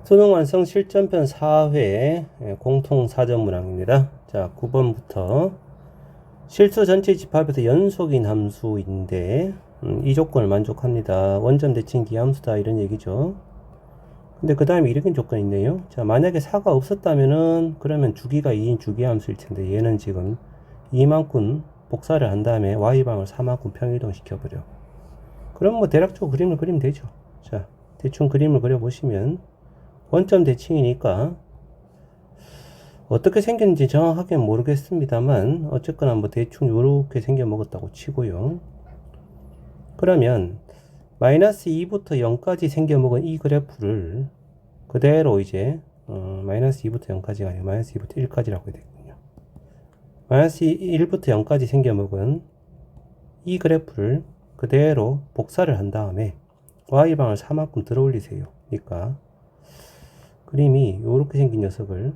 수능 완성 실전편 4회 공통 사전 문항입니다. 자, 9번부터 실수 전체 집합에서 연속인 함수인데 이 조건을 만족합니다. 원점 대칭 기함수다 이런 얘기죠. 근데 그 다음에 이런 조건이 있네요. 자, 만약에 4가 없었다면은 그러면 주기가 2인 주기함수일 텐데 얘는 지금 2만큼 복사를 한 다음에 y방을 4만큼 평이동 시켜버려. 그럼 뭐 대략적으로 그림을 그리면 되죠. 자, 대충 그림을 그려보시면 원점 대칭이니까 어떻게 생겼는지 정확하게는 모르겠습니다만 어쨌거나 뭐 대충 요렇게 생겨 먹었다고 치고요. 그러면 마이너스 2부터 0까지 생겨 먹은 이 그래프를 그대로 이제 마이너스 2부터 0까지가 아니고 마이너스 2부터 1까지라고 해야 되거든요. 마이너스 1부터 0까지 생겨 먹은 이 그래프를 그대로 복사를 한 다음에 y방을 4만큼 들어 올리세요. 그러니까 그림이 이렇게 생긴 녀석을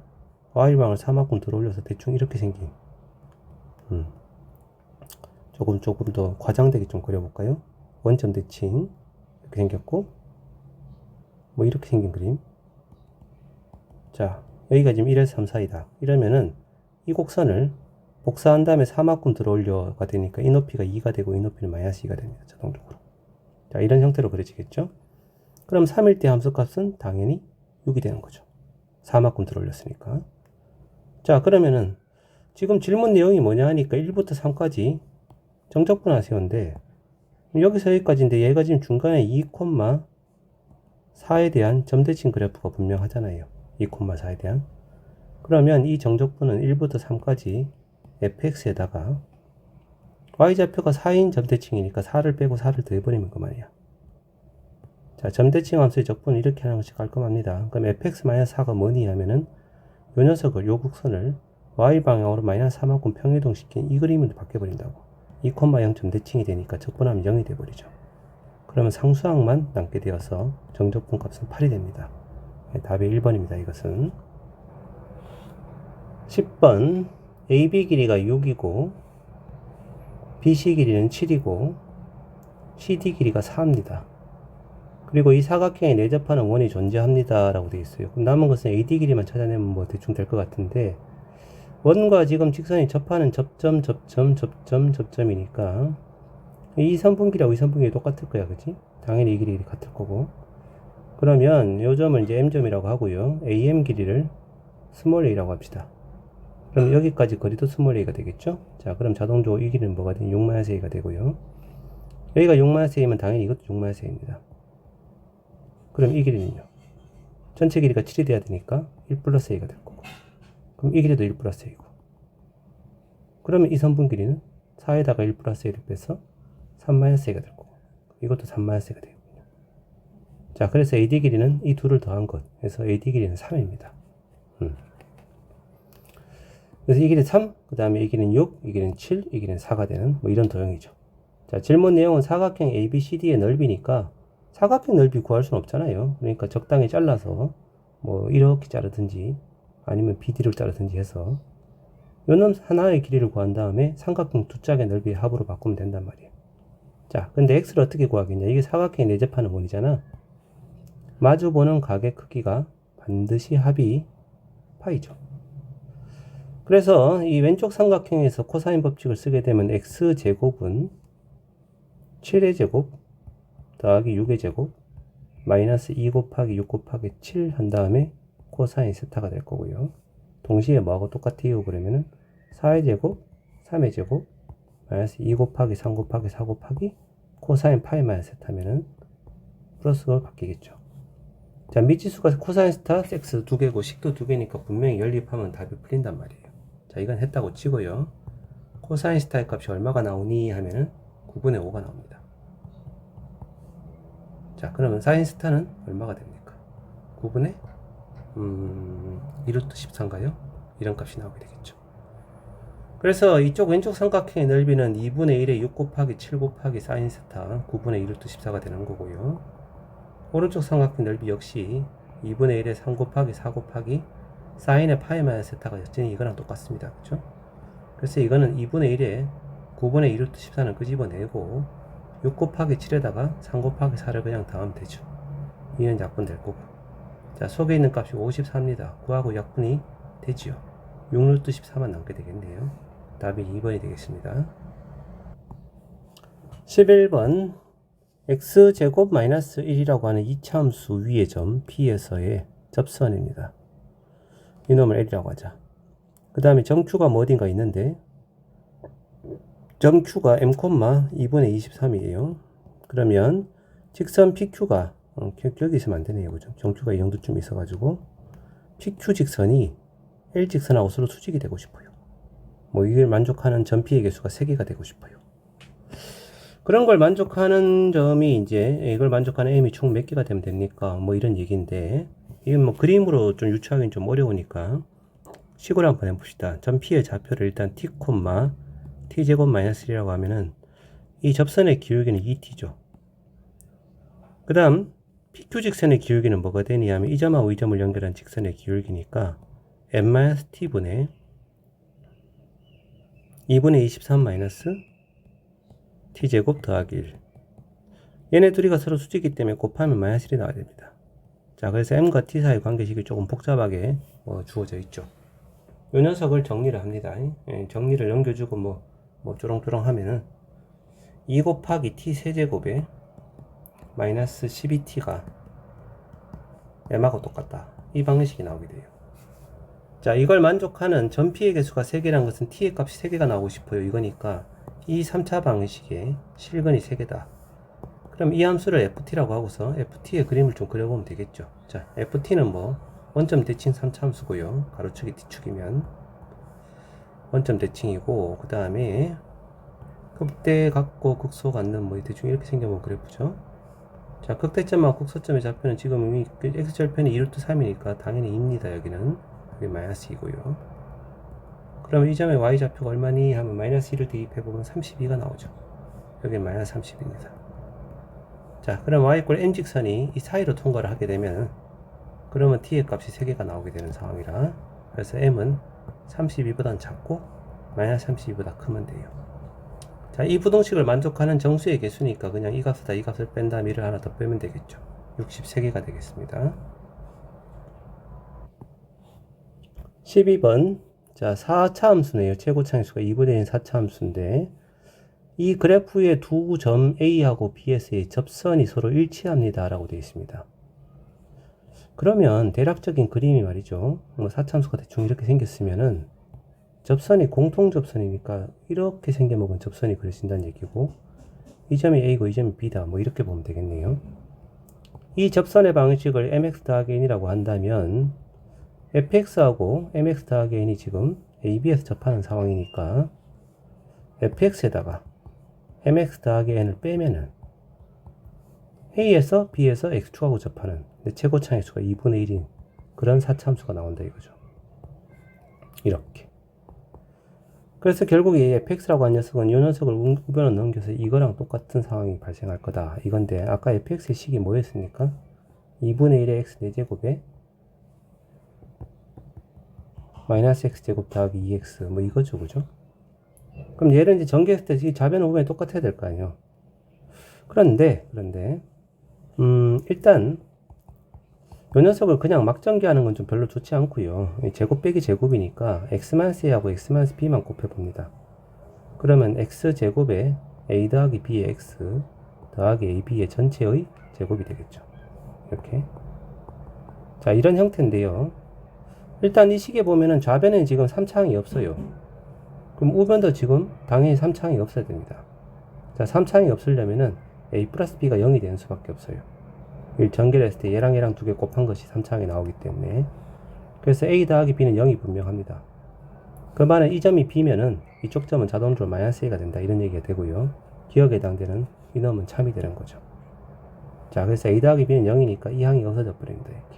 y방을 4만큼 들어 올려서 대충 이렇게 생긴 조금 더 과장되게 좀 그려볼까요? 원점 대칭 이렇게 생겼고 뭐 이렇게 생긴 그림. 자, 여기가 지금 1에서 3 사이다. 이러면은 이 곡선을 복사한 다음에 4만큼 들어 올려가 되니까 이 높이가 2가 되고 이 높이는 마이너스 2가 됩니다. 자동적으로. 자, 이런 형태로 그려지겠죠? 그럼 3일 때 함수값은 당연히 6이 되는 거죠. 4만큼 들어 올렸으니까. 자, 그러면은 지금 질문 내용이 뭐냐 하니까 1부터 3까지 정적분할 세운데 여기서 여기까지인데 얘가 지금 중간에 2,4에 대한 점대칭 그래프가 분명하잖아요. 2,4에 대한. 그러면 이 정적분은 1부터 3까지 fx에다가 y좌표가 4인 점대칭이니까 4를 빼고 4를 더해버리면 그만이야. 자, 점대칭 함수의 적분은 이렇게 하는 것이 깔끔합니다. 그럼 fx-4가 뭐니 하면은 요 녀석을, 요 곡선을 y방향으로 마이너스 4만큼 평이동시킨 이 그림으로 바뀌어버린다고. 2,0 점대칭이 되니까 적분하면 0이 돼버리죠. 그러면 상수항만 남게 되어서 정적분 값은 8이 됩니다. 답이 1번입니다. 이것은. 10번 AB 길이가 6이고 BC 길이는 7이고 CD 길이가 4입니다. 그리고 이 사각형에 내접하는 원이 존재합니다 라고 되어 있어요. 그럼 남은 것은 AD 길이만 찾아내면 뭐 대충 될 것 같은데 원과 지금 직선이 접하는 접점이니까 이 선분길하고 이 선분길이 똑같을 거야, 그치? 당연히 이 길이 같을 거고. 그러면 요 점을 이제 M점이라고 하고요. AM 길이를 스몰 a라고 합시다. 그럼 여기까지 거리도 스몰 a가 되겠죠? 자, 그럼 자동적으로 이 길이는 뭐가 되니? 6-a가 되고요. 여기가 6-a면 당연히 이것도 6-a입니다. 그럼 이 길이는요? 전체 길이가 7이 돼야 되니까 1 플러스 a가 될 거고. 그럼 이 길이도 1 플러스 a고. 그러면 이 선분 길이는 4에다가 1 플러스 a를 빼서 3-a가 될 거고. 이것도 3-a가 되겠군요. 자, 그래서 AD 길이는 이 둘을 더한 것. 그래서 AD 길이는 3입니다. 그래서 이 길이 3, 그 다음에 이 길이는 6, 이 길이는 7, 이 길이는 4가 되는 뭐 이런 도형이죠. 자, 질문 내용은 사각형 ABCD의 넓이니까 사각형 넓이 구할 수는 없잖아요. 그러니까 적당히 잘라서 뭐 이렇게 자르든지 아니면 BD를 자르든지 해서 요놈 하나의 길이를 구한 다음에 삼각형 두 짝의 넓이의 합으로 바꾸면 된단 말이에요. 자, 근데 X를 어떻게 구하겠냐? 이게 사각형에 내접하는 원이잖아. 마주보는 각의 크기가 반드시 합이 파이죠. 그래서 이 왼쪽 삼각형에서 코사인 법칙을 쓰게 되면 x제곱은 7의 제곱 더하기 6의 제곱 마이너스 2 곱하기 6 곱하기 7 한 다음에 코사인 세타가 될 거고요. 동시에 뭐하고 똑같아요? 그러면은 4의 제곱 3의 제곱 마이너스 2 곱하기 3 곱하기 4 곱하기 코사인 파이 마이너스 세타면은 플러스가 바뀌겠죠. 자, 미지수가 코사인 스타 x 두 개고 식도 두 개니까 분명히 연립하면 답이 풀린단 말이에요. 자, 이건 했다고 치고요. 코사인 스타의 값이 얼마가 나오니 하면은 9분의 5가 나옵니다. 자, 그러면 사인 스타는 얼마가 됩니까? 9분의 1루트 14인가요? 이런 값이 나오게 되겠죠. 그래서 이쪽 왼쪽 삼각형의 넓이는 2분의 1에 6 곱하기 7 곱하기 사인 스타 9분의 1루트 14가 되는 거고요. 오른쪽 삼각형 넓이 역시 2분의 1에 3 곱하기 4 곱하기 사인의 파이 마이너스 세타가 여전히 이거랑 똑같습니다. 그렇죠? 그래서 이거는 2분의 1에 9분의 1루트 14는 끄집어내고 6 곱하기 7에다가 3 곱하기 4를 그냥 더하면 되죠. 2는 약분 될 거고. 자, 속에 있는 값이 54입니다. 구하고 약분이 되지요. 6루트 14만 남게 되겠네요. 답이 2번이 되겠습니다. 11번 x제곱 마이너스 1이라고 하는 이차함수 위의 점 P에서의 접선입니다. 이놈을 L이라고 하자. 그 다음에 정Q가 뭐 어딘가 있는데 정Q가 m, 2분의 23이에요. 그러면 직선 PQ가 여기 있으면 안 되네요. 그죠? 정Q가 이 정도쯤 있어가지고 PQ 직선이 L 직선하고 서로 수직이 되고 싶어요. 뭐 이걸 만족하는 점 P의 개수가 3개가 되고 싶어요. 그런 걸 만족하는 점이 이제 이걸 만족하는 m이 총 몇 개가 되면 됩니까? 뭐 이런 얘기인데 이건 뭐 그림으로 좀 유추하기는 좀 어려우니까 식으로 한번 해봅시다. 점 P의 좌표를 일단 t, t제곱 마이너스 1이라고 하면은 이 접선의 기울기는 2t죠. 그 다음 PQ 직선의 기울기는 뭐가 되냐 하면 이 점하고 이 점을 연결한 직선의 기울기니까 n-t분의 2분의 23 마이너스 t제곱 더하기 1. 얘네 둘이가 서로 수직이기 때문에 곱하면 마이너스 1이 나와야 됩니다. 자, 그래서 m과 t 사이 관계식이 조금 복잡하게 주어져 있죠. 이 녀석을 정리를 합니다. 정리를 넘겨주고 뭐 쪼롱쪼롱 하면은 2 곱하기 t 세제곱에 마이너스 12t가 m하고 똑같다. 이 방식이 나오게 돼요. 자, 이걸 만족하는 점 P의 개수가 3개란 것은 t의 값이 3개가 나오고 싶어요. 이거니까 이 3차 방식의 실근이 3개다. 그럼 이 함수를 ft라고 하고서 ft의 그림을 좀 그려보면 되겠죠. 자, ft는 뭐 원점 대칭 3차 함수고요. 가로축이 뒤축이면 원점 대칭이고, 그 다음에 극대 갖고 극소 갖는 뭐 대충 이렇게 생겨본 그래프죠. 자, 극대점하고 극소점의 좌표는 지금 이미 x절편이 2루트 3이니까 당연히 2입니다. 여기는 여기 마이너스 2고요. 그러면 이 점의 y좌표가 얼마니 하면 마이너스 1을 대입해보면 32가 나오죠. 여기 마이너스 30입니다. 자, 그럼 y = n 직선이 이 사이로 통과를 하게 되면 그러면 t의 값이 3개가 나오게 되는 상황이라, 그래서 m은 32보다는 작고 마이너스 32보다 크면 돼요. 자, 이 부등식을 만족하는 정수의 개수니까 그냥 이 값에다 이 값을 뺀 다음에 1을 하나 더 빼면 되겠죠. 63개가 되겠습니다. 12번 자, 4차 함수네요. 최고차 함수가 2분의 1 4차 함수인데 이 그래프의 두 점 A하고 B에서의 접선이 서로 일치합니다 라고 되어 있습니다. 그러면 대략적인 그림이 말이죠. 4차 함수가 대충 이렇게 생겼으면은 접선이 공통접선이니까 이렇게 생겨먹은 접선이 그려진다는 얘기고, 이 점이 A고 이 점이 B다 뭐 이렇게 보면 되겠네요. 이 접선의 방식을 mx 더하기 n이라고 한다면 fx하고 mx 더하기 n이 지금 AB에서 접하는 상황이니까 fx에다가 mx 더하기 n을 빼면은 A에서 B에서 x축하고 접하는 최고차의 수가 2분의 1인 그런 4차 함수가 나온다 이거죠. 이렇게. 그래서 결국 이 fx라고 한 녀석은 이 녀석을 우변으로 넘겨서 이거랑 똑같은 상황이 발생할 거다 이건데, 아까 fx의 식이 뭐였습니까? 2분의 1의 x 4제곱에 마이너스 x제곱 더하기 2x 뭐 이거죠, 그죠? 그럼 얘를 이제 전개했을 때 이 좌변 우변이 똑같아야 될 거 아니에요. 그런데 일단 이 녀석을 그냥 막 전개하는 건 좀 별로 좋지 않고요. 제곱 빼기 제곱이니까 x-a하고 x-b만 곱해봅니다. 그러면 x제곱에 a 더하기 b의 x 더하기 ab의 전체의 제곱이 되겠죠. 이렇게. 자, 이런 형태인데요. 일단 이 식에 보면은 좌변에는 지금 3차항이 없어요. 그럼 우변도 지금 당연히 3차항이 없어야 됩니다. 자, 3차항이 없으려면은 a 플러스 b가 0이 되는 수밖에 없어요. 이 전개를 했을 때 얘랑 두 개 곱한 것이 3차항이 나오기 때문에. 그래서 a 더하기 b는 0이 분명합니다. 그 말은 이 점이 b면은 이쪽 점은 자동적으로 마이너스 a가 된다 이런 얘기가 되고요. 기억에 해당되는 이놈은 참이 되는 거죠. 자, 그래서 a 더하기 b는 0이니까 이 항이 없어져 버립니다. 이렇게.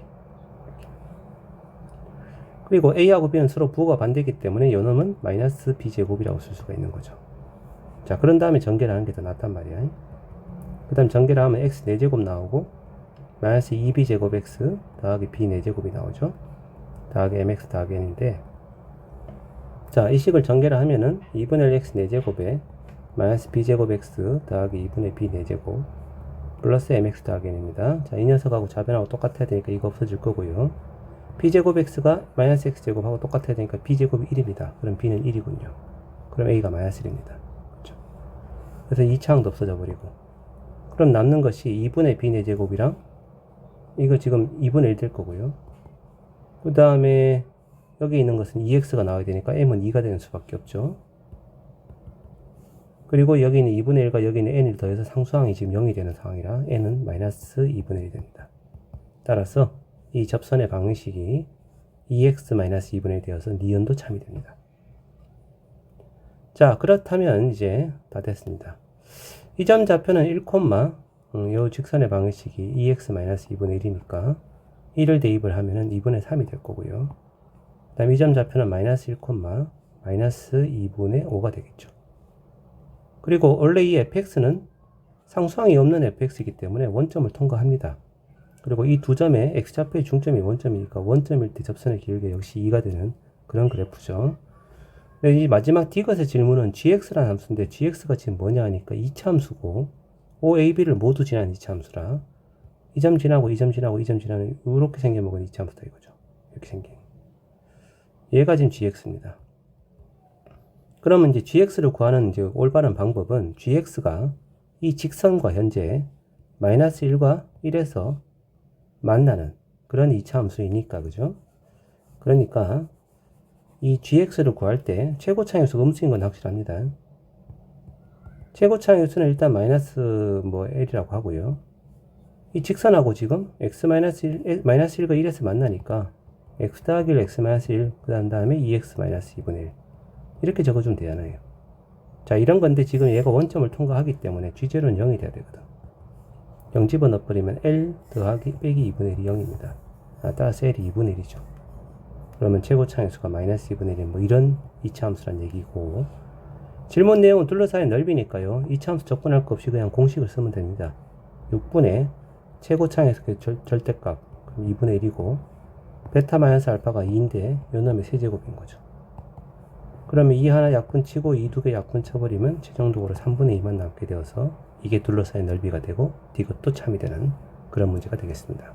그리고 a하고 b는 서로 부호가 반대이기 때문에 요놈은 마이너스 b제곱이라고 쓸 수가 있는 거죠. 자, 그런 다음에 전개를 하는 게 더 낫단 말이야. 그 다음 전개를 하면 x 4제곱 나오고 마이너스 2b제곱 x 더하기 b 4제곱이 나오죠. 더하기 mx 더하기 n인데, 자, 이 식을 전개를 하면은 2분의 1 x 4제곱에 마이너스 b제곱 x 더하기 2분의 b 4제곱 플러스 mx 더하기 n입니다. 자, 이 녀석하고 좌변하고 똑같아야 되니까 이거 없어질 거고요. b제곱 x가 마이너스 x제곱하고 똑같아야 되니까 b제곱이 1입니다. 그럼 b는 1이군요. 그럼 a가 마이너스 1입니다. 그렇죠? 그래서 2차항도 없어져 버리고, 그럼 남는 것이 2분의 b 4제곱이랑 이거 지금 2분의 1 될 거고요. 그 다음에 여기 있는 것은 2x가 나와야 되니까 m은 2가 되는 수밖에 없죠. 그리고 여기 있는 2분의 1과 여기 있는 n을 더해서 상수항이 지금 0이 되는 상황이라 n은 마이너스 2분의 1이 됩니다. 따라서 이 접선의 방정식이 2x-2분의 1 되어서 니은도 참이 됩니다. 자, 그렇다면 이제 다 됐습니다. 이 점 좌표는 1, 요 직선의 방정식이 2x-2분의 1이니까 1을 대입을 하면은 2분의 3이 될 거고요. 그 다음 이 점 좌표는 마이너스 1, 마이너스 2분의 5가 되겠죠. 그리고 원래 이 fx는 상수항이 없는 fx이기 때문에 원점을 통과합니다. 그리고 이 두 점의 x좌표의 중점이 원점이니까 원점일 때 접선의 길이가 역시 2가 되는 그런 그래프죠. 이 마지막 D것의 질문은 gx라는 함수인데 gx가 지금 뭐냐 하니까 2차 함수고 OAB를 모두 지나는 2차 함수라 이 점 지나고 이 점 지나고 이 점 지나는 이렇게 생겨먹은 2차 함수다 이거죠. 이렇게 생긴 얘가 지금 gx입니다. 그러면 이제 gx를 구하는 이제 올바른 방법은 gx가 이 직선과 현재 마이너스 1과 1에서 만나는 그런 2차 함수이니까, 그죠? 그러니까 이 gx를 구할 때 최고차항수가 음수인 건 확실합니다. 최고차항수는 일단 마이너스 l이라고 하고요. 이 직선하고 지금 x-1, 마이너스 1과 1에서 만나니까 x 더하기 1, x-1, 그 다음에 2x-2분의 1 이렇게 적어주면 되잖아요. 자, 이런 건데 지금 얘가 원점을 통과하기 때문에 g0는 0이 돼야 되거든. 0 집어넣어버리면 l 더하기 빼기 2분의 1이 0입니다. 따라서 l이 2분의 1이죠. 그러면 최고차항수가 마이너스 2분의 1 이런 2차 함수란 얘기고, 질문 내용은 둘러싸인 넓이니까요. 2차 함수 접근할 것 없이 그냥 공식을 쓰면 됩니다. 6분의 최고차항수의 절대값 그럼 2분의 1이고 베타 마이너스 알파가 2인데 요 놈의 세제곱인 거죠. 그러면 이 하나 약분 치고 이 두 개 약분 쳐버리면 최종적으로 3분의 2만 남게 되어서 이게 둘러싸인 넓이가 되고 이것도 참이 되는 그런 문제가 되겠습니다.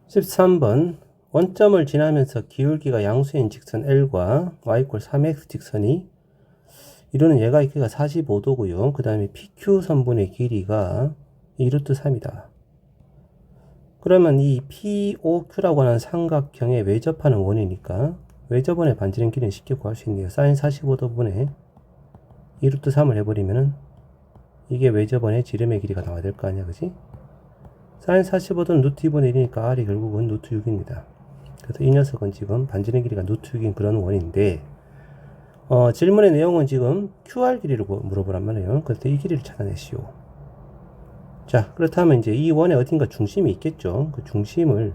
13번 원점을 지나면서 기울기가 양수인 직선 L과 y=3x 직선이 이루는 예가익기가 45도고요. 그 다음에 PQ 선분의 길이가 2루트3이다. 그러면 이 POQ라고 하는 삼각형에 외접하는 원이니까 외접원의 반지름 길이는 쉽게 구할 수 있네요. 사인 45도분의 2루트3을 해버리면은 이게 외접원의 지름의 길이가 나와야 될 거 아니야, 그지? 사인 45도는 루트 2분의 1이니까 R이 결국은 루트 6입니다. 그래서 이 녀석은 지금 반지름 길이가 루트 6인 그런 원인데, 질문의 내용은 지금 QR 길이를 물어보란 말이에요. 그래서 이 길이를 찾아내시오. 자, 그렇다면 이제 이 원에 어딘가 중심이 있겠죠. 그 중심을,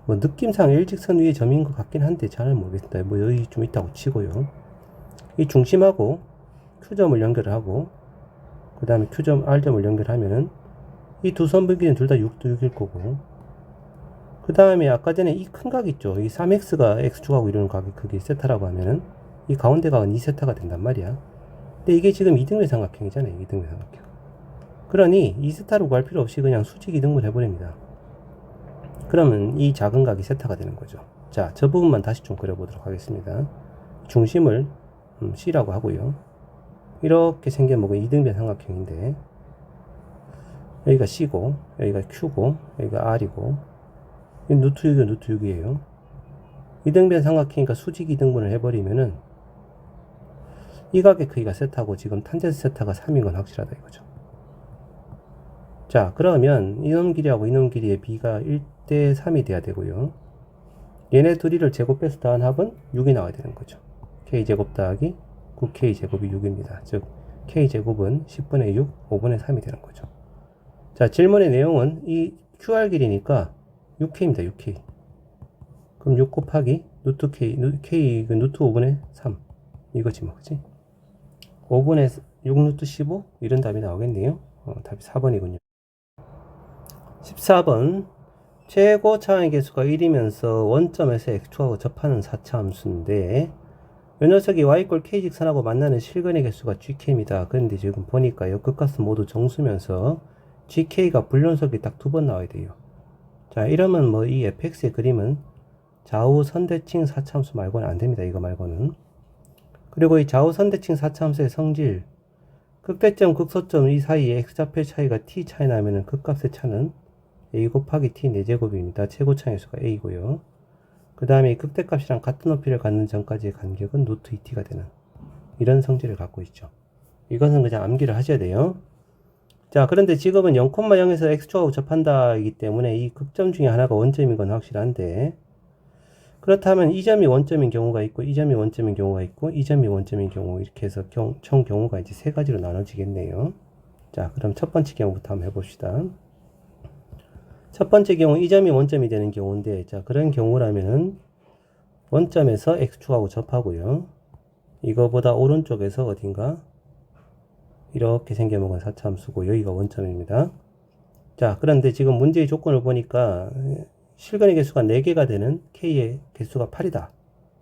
느낌상 일직선 위에 점인 것 같긴 한데 잘 모르겠다. 여기 좀 있다고 치고요. 이 중심하고 Q점을 연결을 하고, 그 다음에 Q점, R점을 연결하면은 이 두 선분기는 둘 다 6도 6일 거고, 그 다음에 아까 전에 이 큰 각 있죠. 이 3x가 x축하고 이루는 각이 그게 세타라고 하면은 이 가운데 각은 2세타가 된단 말이야. 근데 이게 지금 이등변 삼각형이잖아요. 이등변 삼각형. 그러니 2세타로 구할 필요 없이 그냥 수직 이등분 해버립니다. 그러면 이 작은 각이 세타가 되는 거죠. 자, 저 부분만 다시 좀 그려보도록 하겠습니다. 중심을 C라고 하고요. 이렇게 생겨먹은 이등변 삼각형인데 여기가 C고 여기가 Q고 여기가 R이고 루트 6이고 루트 6이에요. 이등변 삼각형이니까 수직 이등분을 해버리면은 이 각의 크기가 세타고 지금 탄젠스 세타가 3인 건 확실하다 이거죠. 자, 그러면 이놈 길이하고 이놈 길이의 비가 1대 3이 돼야 되고요. 얘네 둘이를 제곱해서 더한 합은 6이 나와야 되는 거죠. k제곱 더하기 9k제곱이 6입니다. 즉 k제곱은 10분의 6, 5분의 3이 되는 거죠. 자, 질문의 내용은 이 QR 길이니까 6k입니다. 6k. 그럼 6 곱하기 루트 k, k 루트 5분의 3 이거지 뭐, 그치? 5분의 6 루트 15 이런 답이 나오겠네요. 답이 4번이군요. 14번 최고 차항의 개수가 1이면서 원점에서 x축하고 접하는 4차 함수인데 이 녀석이 y꼴 k 직선하고 만나는 실근의 개수가 gk입니다. 그런데 지금 보니까요, 극값은 모두 정수면서 gk가 불연속이 딱 2번 나와야 돼요. 자, 이러면 뭐 이 fx의 그림은 좌우 선대칭 사차함수 말고는 안 됩니다. 이거 말고는. 그리고 이 좌우 선대칭 사차함수의 성질, 극대점, 극소점 이 사이에 x좌표의 차이가 t 차이 나면은 극값의 차는 a 곱하기 t 4제곱입니다. 최고 차이수가 a고요. 그 다음에 극대값이랑 같은 높이를 갖는 점까지의 간격은 루트 2t가 되는 이런 성질을 갖고 있죠. 이것은 그냥 암기를 하셔야 돼요. 자, 그런데 지금은 0,0에서 x축하고 접한다이기 때문에 이 극점 중에 하나가 원점인 건 확실한데, 그렇다면 이 점이 원점인 경우가 있고, 이 점이 원점인 경우가 있고, 이 점이 원점인 경우, 이렇게 해서 총 경우가 이제 3가지로 나눠지겠네요. 자, 그럼 첫 번째 경우부터 한번 해봅시다. 첫 번째 경우 이 점이 원점이 되는 경우인데, 자, 그런 경우라면은 원점에서 x축하고 접하고요. 이거보다 오른쪽에서 어딘가 이렇게 생겨먹은 사차함수고, 여기가 원점입니다. 자, 그런데 지금 문제의 조건을 보니까 실근의 개수가 4개가 되는 k의 개수가 8이다.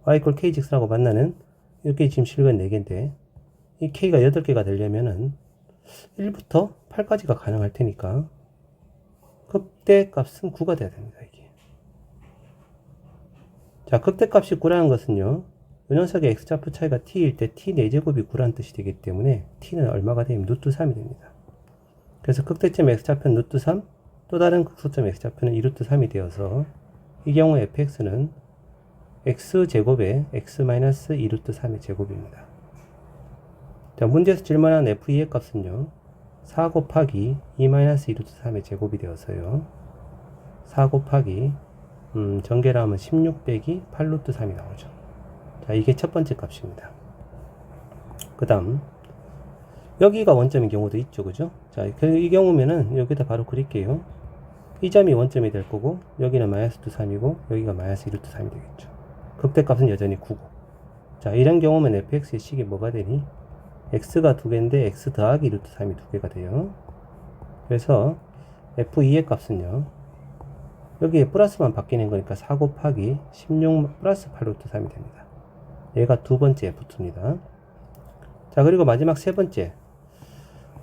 y k 직선하고 만나는 이렇게 지금 실근 4개인데, 이 k가 8개가 되려면은 1부터 8까지가 가능할 테니까 극대값은 9가 돼야 됩니다. 이게. 자, 극대값이 9라는 것은요, 이 녀석의 x좌표 차이가 t일 때 t 4제곱이 9라는 뜻이 되기 때문에 t는 얼마가 되면 루트 3이 됩니다. 그래서 극대점 x좌표는 루트 3, 또 다른 극소점 x좌표는 2루트 3이 되어서 이 경우 fx는 x제곱에 x-2루트 3의 제곱입니다. 자, 문제에서 질문한 f2의 값은요, 4 곱하기 2-2루트 3의 제곱이 되어서요, 4 곱하기 전개를 하면 16 빼기 8루트 3이 나오죠. 자, 이게 첫 번째 값입니다. 그 다음 여기가 원점인 경우도 있죠, 그죠? 자, 이 경우면은 여기다 바로 그릴게요. 이 점이 원점이 될 거고, 여기는 마이너스 3이고, 여기가 마이너스 2루트 3이 되겠죠. 극대값은 여전히 9고. 자, 이런 경우면 fx의 식이 뭐가 되니? x가 2개인데 x 더하기 루트 3이 2개가 돼요. 그래서 f2의 값은요, 여기에 플러스만 바뀌는 거니까 4 곱하기 16 플러스 8루트 3이 됩니다. 얘가 두 번째 f2입니다. 자, 그리고 마지막 세 번째,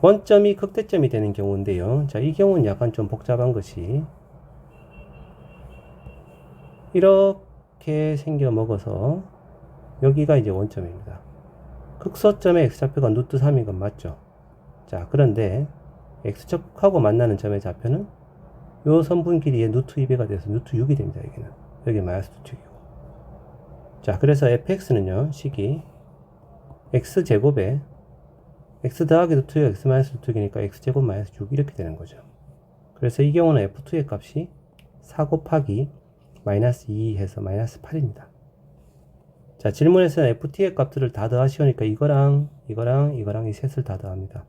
원점이 극대점이 되는 경우인데요. 자, 이 경우는 약간 좀 복잡한 것이 이렇게 생겨 먹어서 여기가 이제 원점입니다. 극소점의 x좌표가 루트 3인 건 맞죠? 자, 그런데 x축하고 만나는 점의 좌표는 요 선분 길이의 루트 2배가 돼서 루트 6이 됩니다. 여기는. 여기 마이너스 루트 6이고. 자, 그래서 fx는요, 식이 x제곱에 x 더하기 루트 6, x 마이너스 루트 6이니까 x제곱 마이너스 6 이렇게 되는 거죠. 그래서 이 경우는 f2의 값이 4 곱하기 마이너스 2 해서 마이너스 8입니다. 자, 질문에서는 ft의 값들을 다 더하시오니까 이거랑 이 셋을 다 더합니다.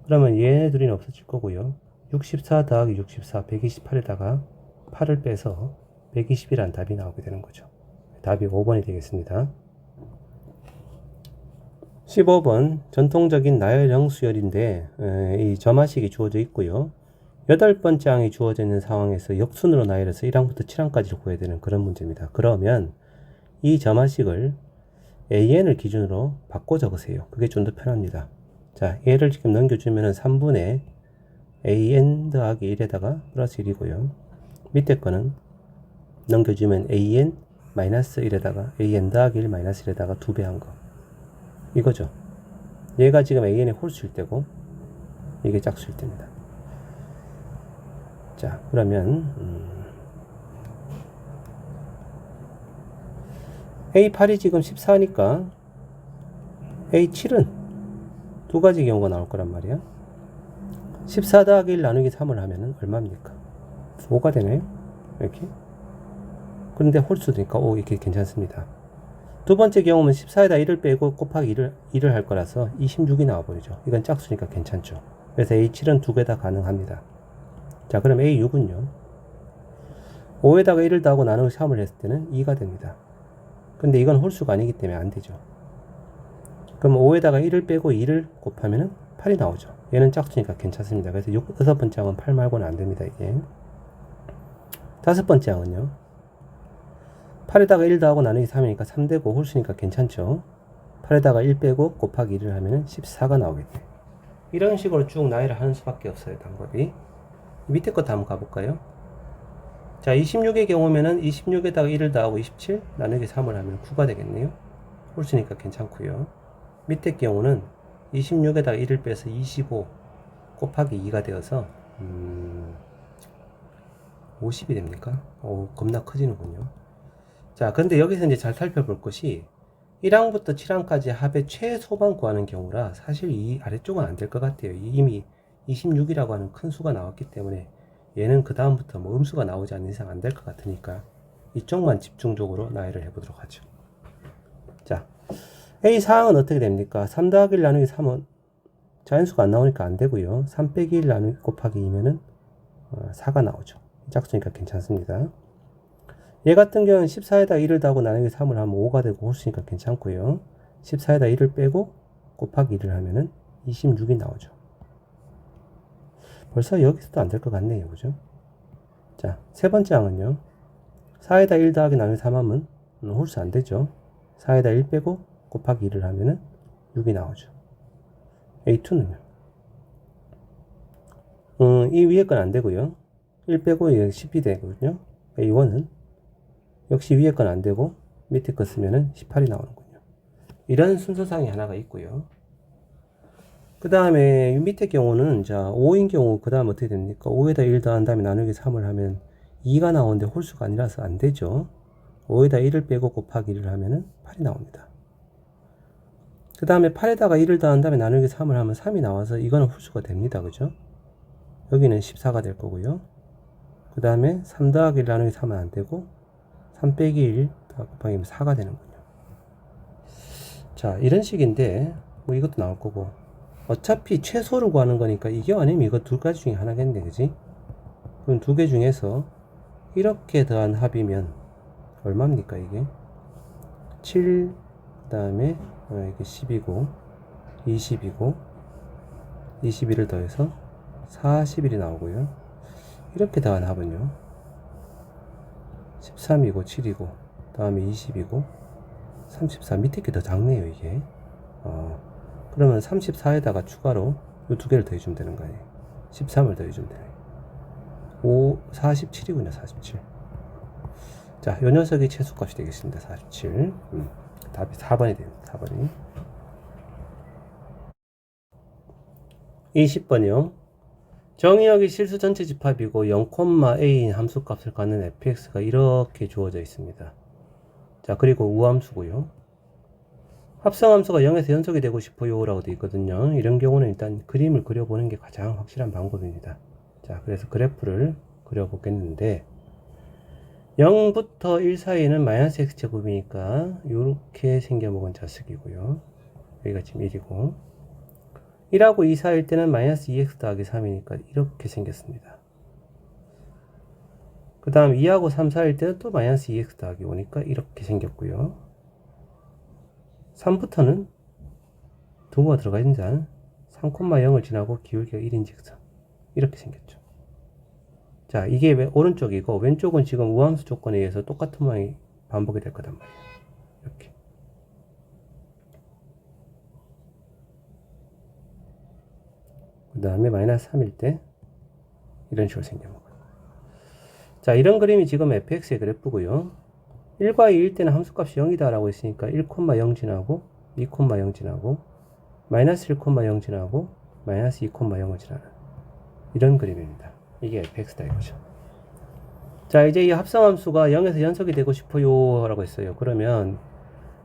그러면 얘네 둘이는 없어질 거고요. 64 더하기 64, 128에다가 8을 빼서 120이라는 답이 나오게 되는 거죠. 답이 5번이 되겠습니다. 15번 전통적인 나열형 수열인데 이 점화식이 주어져 있고요. 8번째 항이 주어져 있는 상황에서 역순으로 나열해서 1항부터 7항까지를 구해야 되는 그런 문제입니다. 그러면 이 점화식을 AN을 기준으로 바꿔 적으세요. 그게 좀 더 편합니다. 자, 얘를 지금 넘겨주면은 3분의 AN 더하기 1에다가 플러스 1이고요. 밑에 거는 넘겨주면 AN 마이너스 1에다가 AN 더하기 1 마이너스 1에다가 2배 한 거. 이거죠. 얘가 지금 AN의 홀수일 때고, 이게 짝수일 때입니다. 자, 그러면, A8이 지금 14니까, A7은 두 가지 경우가 나올 거란 말이야. 14 더하기 1 나누기 3을 하면은 얼마입니까? 5가 되네요. 이렇게. 그런데 홀수니까 5 이렇게 괜찮습니다. 두 번째 경우는 14에다 1을 빼고 곱하기 1을 할 거라서 26이 나와버리죠. 이건 짝수니까 괜찮죠. 그래서 A7은 두 개 다 가능합니다. 자, 그럼 A6은요. 5에다가 1을 더하고 나누기 3을 했을 때는 2가 됩니다. 근데 이건 홀수가 아니기 때문에 안 되죠. 그럼 5에다가 1을 빼고 2를 곱하면 8이 나오죠. 얘는 짝수니까 괜찮습니다. 그래서 6번째 항은 8 말고는 안 됩니다. 이게. 5번째 항은요. 8에다가 1 더하고 나누기 3이니까 3되고 홀수니까 괜찮죠. 8에다가 1 빼고 곱하기 1을 하면 14가 나오겠네. 이런 식으로 쭉 나열을 하는 수밖에 없어요, 방법이. 밑에 것도 한번 가볼까요? 자, 26의 경우면은 26에다가 1을 더하고 27 나누기 3을 하면 9가 되겠네요. 홀수니까 괜찮고요. 밑에 경우는 26에다가 1을 빼서 25 곱하기 2가 되어서 50이 됩니까? 겁나 커지는군요. 자, 근데 여기서 이제 잘 살펴볼 것이 1항부터 7항까지 합의 최소만 구하는 경우라 사실 이 아래쪽은 안 될 것 같아요. 이미 26이라고 하는 큰 수가 나왔기 때문에 얘는 그 다음부터 뭐 음수가 나오지 않는 이상 안 될 것 같으니까 이쪽만 집중적으로 나열을 해보도록 하죠. 자, A 사항은 어떻게 됩니까? 3 더하기 1 나누기 3은 자연수가 안 나오니까 안 되고요. 3 빼기 1 나누기 곱하기 2면은 4가 나오죠. 짝수니까 괜찮습니다. 얘 같은 경우는 14에다 1을 더하고 나누기 3을 하면 5가 되고 홀수니까 괜찮고요. 14에다 1을 빼고 곱하기 1을 하면은 26이 나오죠. 벌써 여기서도 안 될 것 같네요. 그죠? 자, 세 번째 항은요. 4에다 1 더하기 나누기 3 하면 홀수 안 되죠. 4에다 1 빼고 곱하기 1을 하면은 6이 나오죠. A2는요. 이 위에 건 안 되고요. 1 빼고 10이 되거든요. A1은 역시 위에 건 안 되고 밑에 거 쓰면은 18이 나오는군요. 이런 순서상이 하나가 있고요. 그 다음에 밑에 경우는 자 5인 경우 그 다음 어떻게 됩니까? 5에다 1 더한 다음에 나누기 3을 하면 2가 나오는데 홀수가 아니라서 안 되죠. 5에다 1을 빼고 곱하기 1을 하면은 8이 나옵니다. 그 다음에 8에다가 1을 더한 다음에 나누기 3을 하면 3이 나와서 이거는 홀수가 됩니다. 그죠? 여기는 14가 될 거고요. 그 다음에 3 더하기 1 나누기 3은 안 되고 3 빼기 1 곱하기 4가 되는군요. 자, 이런 식인데 뭐 이것도 나올 거고 어차피 최소를 구하는 거니까 이게 아니면 이거 두 가지 중에 하나겠네. 그지? 그럼 두 개 중에서 이렇게 더한 합이면 얼마입니까 이게? 7 그 다음에 이게 10이고 20이고 21을 더해서 41이 나오고요. 이렇게 더한 합은요 13이고 7이고 다음에 20이고 34 밑에 게 더 작네요 이게. 그러면 34에다가 추가로 이 두 개를 더해주면 되는 거예요. 13을 더해주면 돼요. 47이군요 47. 자, 요 녀석이 최소값이 되겠습니다. 47. 답이 4번이 됩니다. 4번이. 20번이요. 정의역이 실수 전체 집합이고 0,a인 함수값을 갖는 fx가 이렇게 주어져 있습니다. 자, 그리고 우함수고요. 합성함수가 0에서 연속이 되고 싶어요 라고 되어 있거든요. 이런 경우는 일단 그림을 그려보는 게 가장 확실한 방법입니다. 자, 그래서 그래프를 그려보겠는데 0부터 1 사이에는 마이너스 x제곱이니까 이렇게 생겨먹은 자식이고요. 여기가 지금 1이고 1하고 2 사이일 때는 마이너스 2x 더하기 3이니까 이렇게 생겼습니다. 그 다음 2하고 3 사이일 때는 또 마이너스 2x 더하기 5니까 이렇게 생겼고요. 3부터는 두부가 들어가 있는 자 3,0을 지나고 기울기가 1인 직선 이렇게 생겼죠. 자, 이게 오른쪽이고 왼쪽은 지금 우함수 조건에 의해서 똑같은 모양이 반복이 될 거단 말이에요. 이렇게. 그 다음에 마이너스 3일 때 이런 식으로 생겨먹어요. 자, 이런 그림이 지금 fx의 그래프고요. 1과 2일 때는 함수값이 0이다 라고 했으니까 1,0 지나고 2,0 지나고 마이너스 1,0 지나고 마이너스 2,0을 지나는 이런 그림입니다. 이게 fx다 이거죠. 자, 이제 이 합성함수가 0에서 연속이 되고 싶어요 라고 했어요. 그러면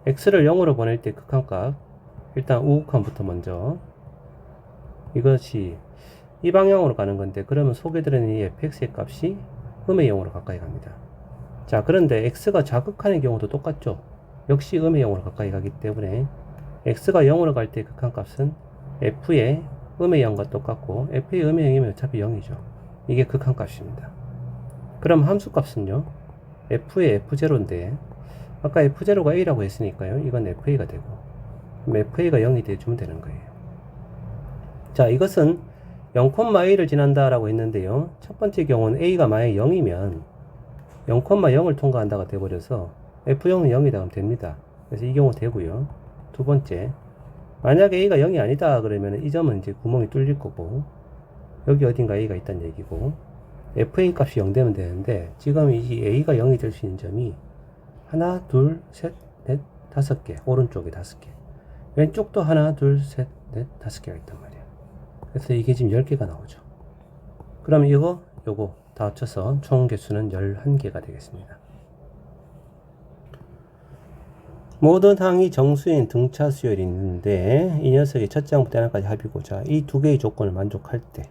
x를 0으로 보낼 때 극한값 일단 우극한부터 먼저 이것이 이 방향으로 가는 건데 그러면 속에 들어있는 이 fx의 값이 음의 0으로 가까이 갑니다. 자, 그런데 x가 자극하는 경우도 똑같죠. 역시 음의 0으로 가까이 가기 때문에 x가 0으로 갈 때 극한값은 f의 음의 0과 똑같고 f의 음의 0이면 어차피 0이죠. 이게 극한값입니다. 그럼 함수값은요 f의 f0인데 아까 f0가 a라고 했으니까요 이건 fa가 되고 그럼 fa가 0이 돼주면 되는 거예요. 자, 이것은 0,a를 지난다 라고 했는데요 첫 번째 경우는 a가 만약 0이면 0,0을 통과한다가 돼버려서 f0은 0이다 하면 됩니다. 그래서 이 경우 되고요. 두 번째, 만약에 A가 0이 아니다 그러면 이 점은 이제 구멍이 뚫릴 거고, 여기 어딘가 A가 있다는 얘기고, FA 값이 0 되면 되는데, 지금 이 A가 0이 될 수 있는 점이 하나, 둘, 셋, 넷, 다섯 개, 오른쪽에 5개, 왼쪽도 하나, 둘, 셋, 넷, 5개가 있단 말이야. 그래서 이게 지금 10개가 나오죠. 그럼 요거 다 합쳐서 총 개수는 11개가 되겠습니다. 모든 항이 정수인 등차 수열이 있는데 이 녀석이 첫째 항부터 하나까지 합이고, 자, 이 두 개의 조건을 만족할 때,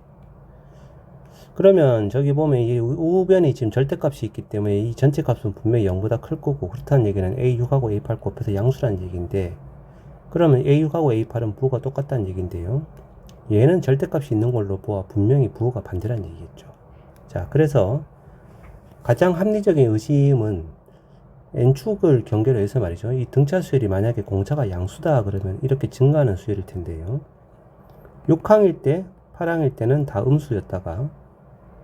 그러면 저기 보면 이 우변이 지금 절대값이 있기 때문에 이 전체 값은 분명히 0보다 클 거고, 그렇다는 얘기는 A6하고 A8 곱해서 양수라는 얘기인데, 그러면 A6하고 A8은 부호가 똑같다는 얘기인데요, 얘는 절대값이 있는 걸로 보아 분명히 부호가 반대라는 얘기겠죠. 자, 그래서 가장 합리적인 의심은 n축을 경계로 해서 말이죠, 이 등차 수열이 만약에 공차가 양수다 그러면 이렇게 증가하는 수열일 텐데요, 6항일 때 8항일 때는 다 음수였다가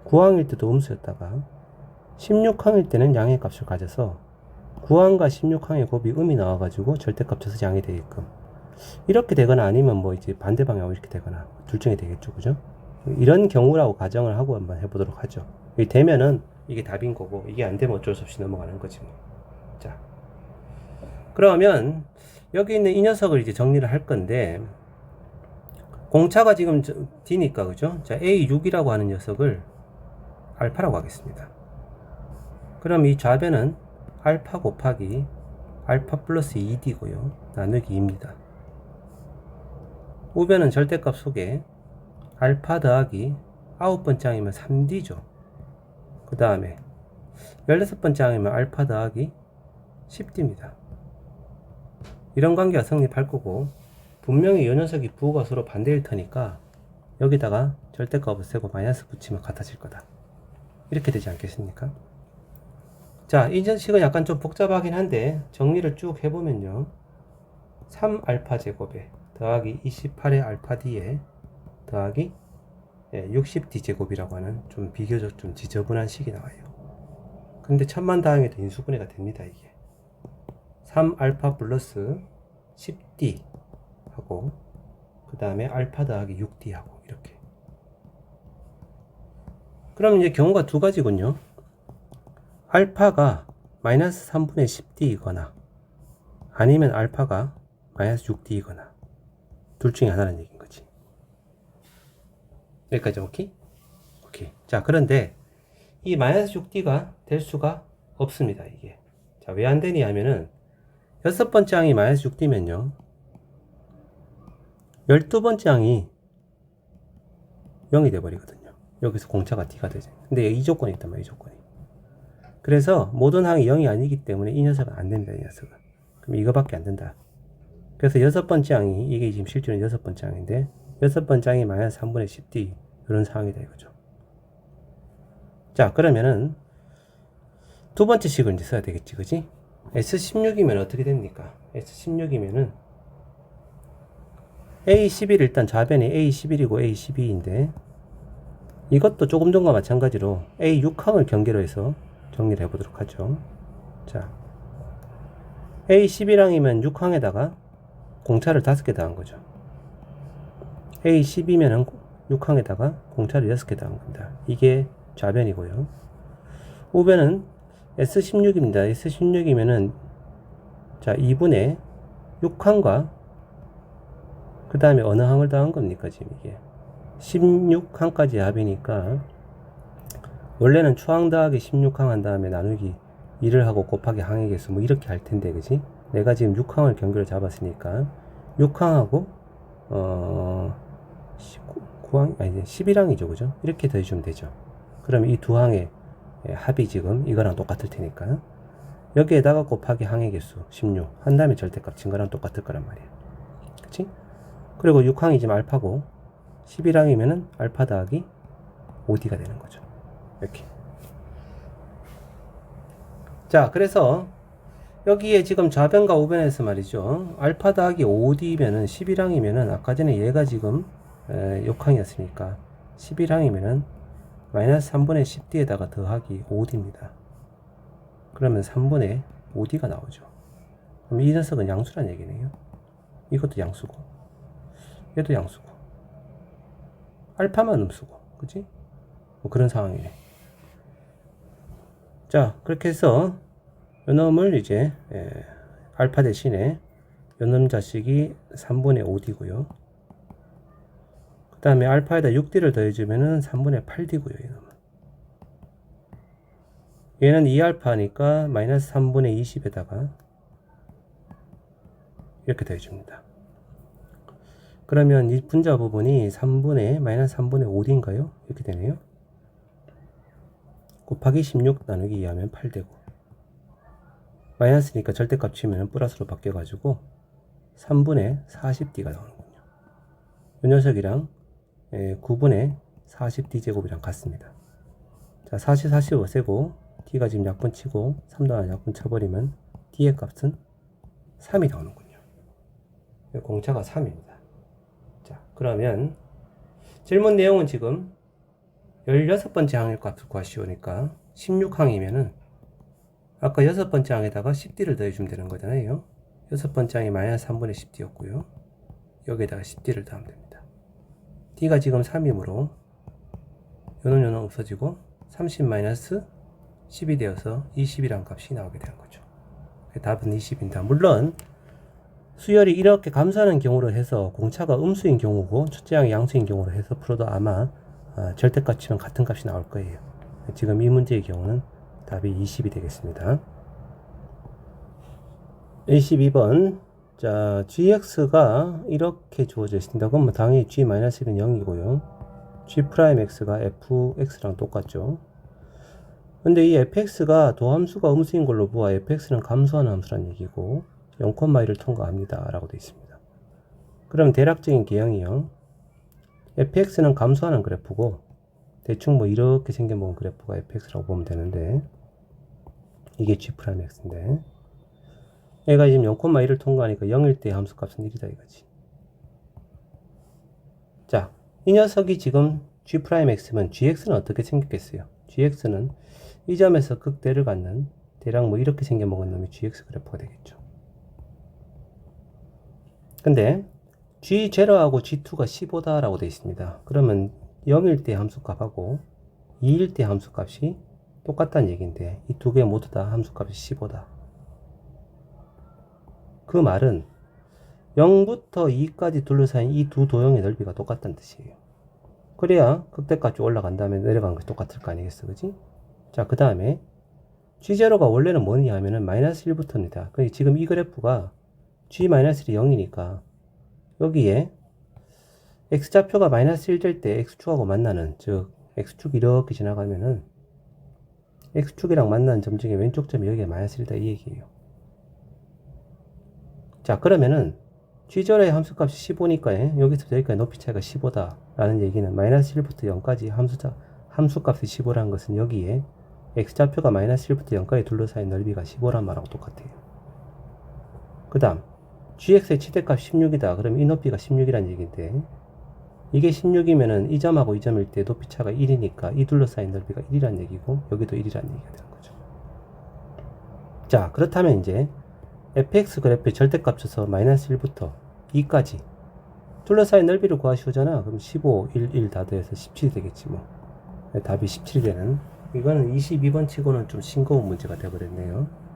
9항일 때도 음수였다가 16항일 때는 양의 값을 가져서 9항과 16항의 곱이 음이 나와가지고 절대값 쳐서 양이 되게끔 이렇게 되거나, 아니면 뭐 이제 반대 방향으로 이렇게 되거나 둘 중에 되겠죠. 그죠? 이런 경우라고 가정을 하고 한번 해보도록 하죠. 이게 되면은 이게 답인 거고, 이게 안 되면 어쩔 수 없이 넘어가는 거지 뭐. 자, 그러면 여기 있는 이 녀석을 이제 정리를 할 건데, 공차가 지금 D니까, 그죠? 자, A6이라고 하는 녀석을 알파라고 하겠습니다. 그럼 이 좌변은 알파 곱하기 알파 플러스 2D고요. 나누기 2입니다. 우변은 절대값 속에 알파 더하기 9번째 항이면 3D죠. 그 다음에 16번째 항이면 알파 더하기 10D입니다. 이런 관계가 성립할 거고, 분명히 이 녀석이 부호가 서로 반대일 테니까 여기다가 절대값 없애고 마이너스 붙이면 같아질 거다. 이렇게 되지 않겠습니까? 자, 이 식은 약간 좀 복잡하긴 한데 정리를 쭉 해보면요, 3알파 제곱에 더하기 28의 알파 D에 더하기 60D 제곱이라고 하는 좀 비교적 좀 지저분한 식이 나와요. 근데 천만 다행히도 인수분해가 됩니다. 이게 3알파 플러스 10D 하고, 그 다음에 알파 더하기 6D 하고, 이렇게. 그럼 이제 경우가 두 가지군요. 알파가 마이너스 3분의 10D이거나 아니면 알파가 마이너스 6D이거나 둘 중에 하나는 얘기인 거지. 여기까지 오케이? 오케이. 자, 그런데 이 마이너스 6D가 될 수가 없습니다. 이게. 자, 왜 안 되냐 하면은 6번째 항이 마이너스 6D면요, 12번째 항이 0이 돼버리거든요. 여기서 공차가 D가 되죠. 근데 이 조건이 있단 말이에요. 이 조건이. 그래서 모든 항이 0이 아니기 때문에 이 녀석은 안 된다. 이 녀석은. 그럼 이거밖에 안 된다. 그래서 6번째 항이, 이게 지금 실제로는 6번째 항인데 6번째 항이 마이너스 3분의 10D 이런 상황이다 이거죠. 자, 그러면은 두 번째 식을 이제 써야 되겠지, 그지? S16이면 어떻게 됩니까? S16이면은 A11 일단 좌변이 A11이고 A12인데 이것도 조금 전과 마찬가지로 A6항을 경계로 해서 정리를 해보도록 하죠. 자, A11항이면 6항에다가 공차를 5개 더한 거죠. A12면은 6항에다가 공차를 6개 더한 겁니다. 이게 좌변이고요. 우변은 S16입니다. S16이면은 자, 2분의 6항과 그 다음에 어느 항을 더한 겁니까? 지금 이게 16항까지 합이니까 원래는 추항 더하기 16항 한 다음에 나누기 2를 하고 곱하기 항의 개수 뭐 이렇게 할 텐데, 그지? 내가 지금 6항을 경계로 잡았으니까 6항하고 9항 아니 11항이죠, 그죠? 이렇게 더해주면 되죠. 그러면 이 두 항의 합이 지금 이거랑 똑같을 테니까 여기에다가 곱하기 항의 개수 16 한 다음에 절대값 친 거랑 똑같을 거란 말이에요. 그치? 그리고 6항이 지금 알파고 11항이면은 알파 더하기 5D가 되는 거죠. 이렇게. 자, 그래서 여기에 지금 좌변과 우변에서 말이죠, 알파 더하기 5D면은 11항이면은 아까 전에 얘가 지금 6항이었으니까 11항이면은 마이너스 3분의 10D에다가 더하기 5D입니다. 그러면 3분의 5D가 나오죠. 그럼 이 녀석은 양수란 얘기네요. 이것도 양수고, 얘도 양수고, 알파만 음수고, 그치? 뭐 그런 상황이네. 자, 그렇게 해서 요놈을 이제 알파 대신에 요놈 자식이 3분의 5D고요. 그 다음에 알파에다 6D를 더해주면은 3분의 8D고요. 이놈은. 얘는 2알파니까 마이너스 3분의 20에다가 이렇게 더해줍니다. 그러면 이 분자 부분이 마이너스 3분의 5D인가요? 이렇게 되네요. 곱하기 16 나누기 2 하면 8되고, 마이너스니까 절대값 치면 플러스로 바뀌어가지고 3분의 40D가 나오는군요. 이 녀석이랑 9분의 40D 제곱이랑 같습니다. 자, 40을 세고 D가 지금 약분 치고 3도 하나 약분 쳐버리면 D의 값은 3이 나오는군요. 공차가 3입니다. 자, 그러면 질문 내용은 지금 16번째 항의 값을 구하시오니까 16항이면은 아까 6번째 항에다가 10D를 더해주면 되는 거잖아요. 6번째 항이 마이너스 3분의 10D였고요. 여기에다가 10D를 더하면 됩니다. D가 지금 3이므로 요놈 없어지고 30 마이너스 10이 되어서 20이란 값이 나오게 되는 거죠. 답은 20입니다. 물론 수열이 이렇게 감소하는 경우로 해서 공차가 음수인 경우고 첫째 항이 양수인 경우로 해서 풀어도 아마 절대값 치면 같은 값이 나올 거예요. 지금 이 문제의 경우는 답이 20이 되겠습니다. 22번. 자, gx가 이렇게 주어져 있습니다. 그럼 당연히 g-1은 0이고요. g'x가 fx랑 똑같죠. 근데 이 fx가 도함수가 음수인 걸로 보아 fx는 감소하는 함수란 얘기고 0,1을 통과합니다 라고 되어 있습니다. 그럼 대략적인 개형이요, fx는 감소하는 그래프고 대충 뭐 이렇게 생겨본 그래프가 fx라고 보면 되는데, 이게 g'x인데 얘가 지금 0,1을 통과하니까 0일 때 함수값은 1이다 이거지. 자, 이 녀석이 지금 g'x면 gx는 어떻게 생겼겠어요? gx는 이 점에서 극대를 갖는 대략 뭐 이렇게 생겨먹은 놈이 gx 그래프가 되겠죠. 근데 G0하고 G2가 15다 라고 되어 있습니다. 그러면 0일 때 함수값하고 2일 때 함수값이 똑같다는 얘기인데 이 두 개 모두 다 함수값이 15다. 그 말은 0부터 2까지 둘러싸인 이 두 도형의 넓이가 똑같다는 뜻이에요. 그래야 극대값이 올라간 다음에 내려간 것이 똑같을 거 아니겠어, 그지? 자, 그 다음에 G0가 원래는 뭐냐 하면은 마이너스 1부터입니다. 지금 이 그래프가 G-1이 0이니까 여기에 x좌표가 마이너스 1 될 때 x축하고 만나는, 즉 x축이 이렇게 지나가면은 x축이랑 만나는 점 중에 왼쪽 점이 여기에 마이너스 1이다 이 얘기예요. 자, 그러면은 G0의 함수값이 15니까 여기서 여기까지 높이 차이가 15다 라는 얘기는 마이너스 1부터 0까지 함수값이 15라는 것은 여기에 x좌표가 마이너스 1부터 0까지 둘러싸인 넓이가 15란 말하고 똑같아요. 그 다음 gx의 최대값 16이다. 그럼 이 높이가 16이란 얘기인데, 이게 16이면은 이 점하고 이 점일 때 높이 차가 1이니까 이 둘러싸인 넓이가 1이란 얘기고 여기도 1이란 얘기가 되는 거죠. 자, 그렇다면 이제 fx 그래프의 절대값 쳐서 마이너스 1부터 2까지 둘러싸인 넓이를 구하시오잖아. 그럼 15, 1, 1 다 더해서 17이 되겠지 뭐. 답이 17이 되는, 이거는 22번 치고는 좀 싱거운 문제가 되어버렸네요.